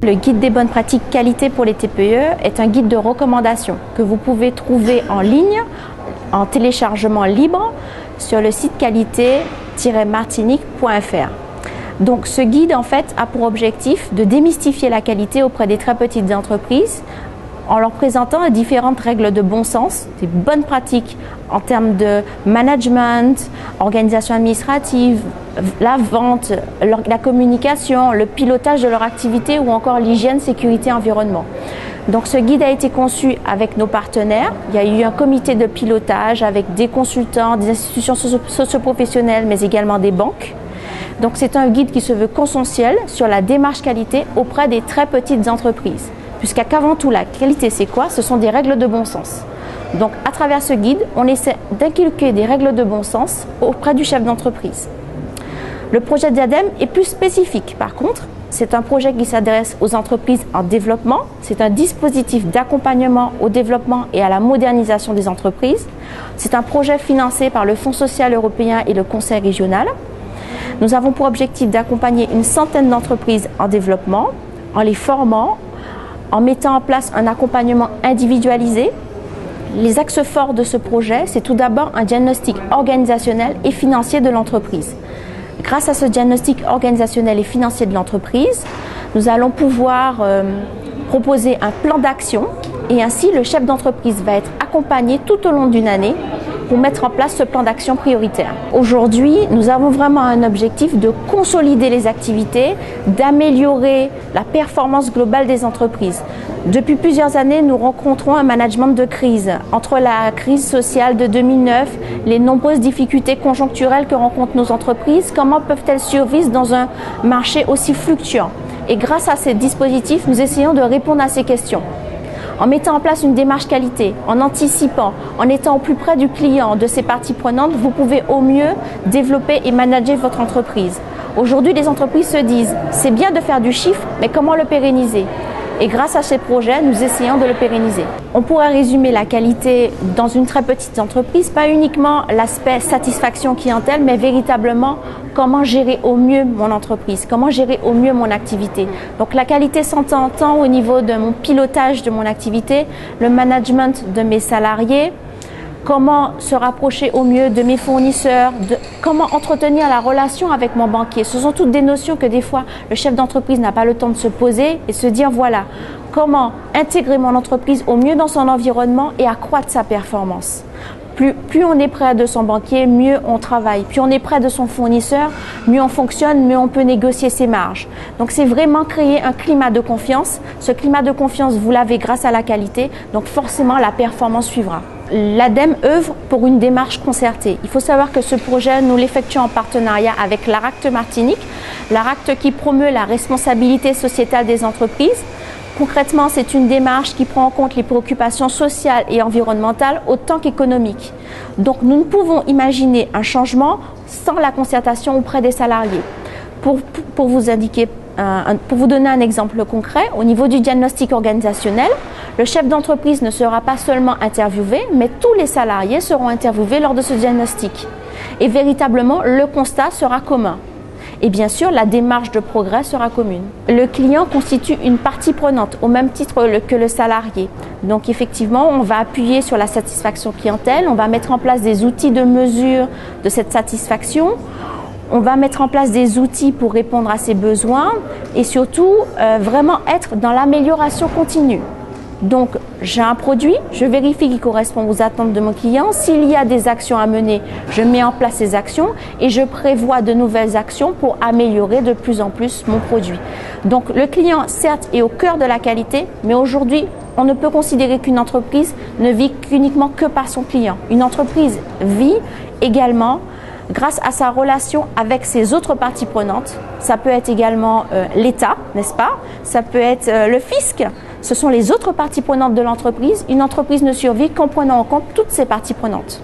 Le guide des bonnes pratiques qualité pour les TPE est un guide de recommandation que vous pouvez trouver en ligne, en téléchargement libre, sur le site qualité-martinique.fr. Donc ce guide en fait a pour objectif de démystifier la qualité auprès des très petites entreprises en leur présentant différentes règles de bon sens, des bonnes pratiques en termes de management, organisation administrative, la vente, la communication, le pilotage de leur activité ou encore l'hygiène, sécurité, environnement. Donc ce guide a été conçu avec nos partenaires. Il y a eu un comité de pilotage avec des consultants, des institutions socio-professionnelles, mais également des banques. Donc c'est un guide qui se veut consensuel sur la démarche qualité auprès des très petites entreprises. Puisqu'avant tout, la qualité, c'est quoi? Ce sont des règles de bon sens. Donc, à travers ce guide, on essaie d'inculquer des règles de bon sens auprès du chef d'entreprise. Le projet Diadème est plus spécifique. Par contre, c'est un projet qui s'adresse aux entreprises en développement. C'est un dispositif d'accompagnement au développement et à la modernisation des entreprises. C'est un projet financé par le Fonds social européen et le Conseil régional. Nous avons pour objectif d'accompagner une centaine d'entreprises en développement, en les formant, en mettant en place un accompagnement individualisé. Les axes forts de ce projet, c'est tout d'abord un diagnostic organisationnel et financier de l'entreprise. Grâce à ce diagnostic organisationnel et financier de l'entreprise, nous allons pouvoir proposer un plan d'action et ainsi le chef d'entreprise va être accompagné tout au long d'une année pour mettre en place ce plan d'action prioritaire. Aujourd'hui, nous avons vraiment un objectif de consolider les activités, d'améliorer la performance globale des entreprises. Depuis plusieurs années, nous rencontrons un management de crise. Entre la crise sociale de 2009, les nombreuses difficultés conjoncturelles que rencontrent nos entreprises, comment peuvent-elles survivre dans un marché aussi fluctuant? Et grâce à ces dispositifs, nous essayons de répondre à ces questions. En mettant en place une démarche qualité, en anticipant, en étant au plus près du client, de ses parties prenantes, vous pouvez au mieux développer et manager votre entreprise. Aujourd'hui, les entreprises se disent, c'est bien de faire du chiffre, mais comment le pérenniser? Et grâce à ces projets, nous essayons de le pérenniser. On pourrait résumer la qualité dans une très petite entreprise, pas uniquement l'aspect satisfaction clientèle, mais véritablement comment gérer au mieux mon entreprise, comment gérer au mieux mon activité. Donc la qualité s'entend tant au niveau de mon pilotage de mon activité, le management de mes salariés, comment se rapprocher au mieux de mes fournisseurs, comment entretenir la relation avec mon banquier. Ce sont toutes des notions que des fois le chef d'entreprise n'a pas le temps de se poser et se dire voilà, comment intégrer mon entreprise au mieux dans son environnement et accroître sa performance. Plus on est près de son banquier, mieux on travaille. Plus on est près de son fournisseur, mieux on fonctionne, mieux on peut négocier ses marges. Donc c'est vraiment créer un climat de confiance. Ce climat de confiance, vous l'avez grâce à la qualité, donc forcément la performance suivra. L'ADEME œuvre pour une démarche concertée. Il faut savoir que ce projet, nous l'effectuons en partenariat avec l'ARACT Martinique, l'ARACT qui promeut la responsabilité sociétale des entreprises. Concrètement, c'est une démarche qui prend en compte les préoccupations sociales et environnementales autant qu'économiques. Donc nous ne pouvons imaginer un changement sans la concertation auprès des salariés. Pour vous donner un exemple concret, au niveau du diagnostic organisationnel, le chef d'entreprise ne sera pas seulement interviewé, mais tous les salariés seront interviewés lors de ce diagnostic. Et véritablement, le constat sera commun. Et bien sûr, la démarche de progrès sera commune. Le client constitue une partie prenante, au même titre que le salarié. Donc effectivement, on va appuyer sur la satisfaction clientèle, on va mettre en place des outils de mesure de cette satisfaction, on va mettre en place des outils pour répondre à ses besoins et surtout vraiment être dans l'amélioration continue. Donc, j'ai un produit, je vérifie qu'il correspond aux attentes de mon client. S'il y a des actions à mener, je mets en place ces actions et je prévois de nouvelles actions pour améliorer de plus en plus mon produit. Donc, le client, certes, est au cœur de la qualité, mais aujourd'hui, on ne peut considérer qu'une entreprise ne vit uniquement que par son client. Une entreprise vit également grâce à sa relation avec ses autres parties prenantes. Ça peut être également l'État, n'est-ce pas? Ça peut être le fisc. Ce sont les autres parties prenantes de l'entreprise. Une entreprise ne survit qu'en prenant en compte toutes ces parties prenantes.